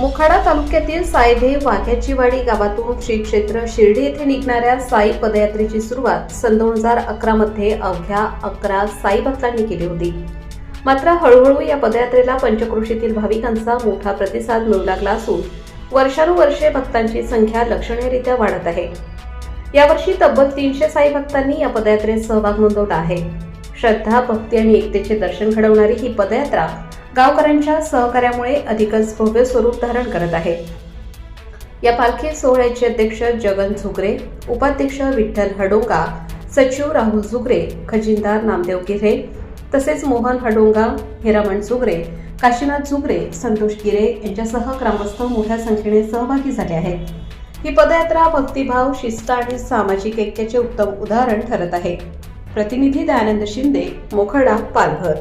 मोखाडा तालुक्यातील सायधे वाघ्याचीवाडी गावातून श्री क्षेत्र शिर्डी येथे निघणाऱ्या साई पदयात्रेची सुरुवात सन 2011 मध्ये अवघ्या 11 साई भक्तांनी केली होती. मात्र हळूहळू या पदयात्रेला पंचक्रोशीतील भाविकांचा मोठा प्रतिसाद मिळू लागला असून वर्षानुवर्षे भक्तांची संख्या लक्षणीयरित्या वाढत आहे. यावर्षी तब्बल 300 साई भक्तांनी या पदयात्रेत सहभाग नोंदवला आहे. श्रद्धा, भक्ती आणि एकतेचे दर्शन घडवणारी ही पदयात्रा गावकऱ्यांच्या सहकार्यामुळे अधिकच भव्य स्वरूप धारण करत आहे. या पालखी सोहळ्याचे अध्यक्ष जगन झुगरे, उपाध्यक्ष विठ्ठल हडोंगा, सचिव राहुल झुगरे, खजिनदार नामदेव गिरे, तसेच मोहन हडोंगा, हिरामण झुगरे, काशीनाथ झुगरे, संतोष गिरे यांच्यासह ग्रामस्थ मोठ्या संख्येने सहभागी झाले आहेत. ही पदयात्रा भक्तिभाव, शिस्त आणि सामाजिक ऐक्याचे उत्तम उदाहरण ठरत आहे. प्रतिनिधी दयानंद शिंदे, मोखाडा, पालघर.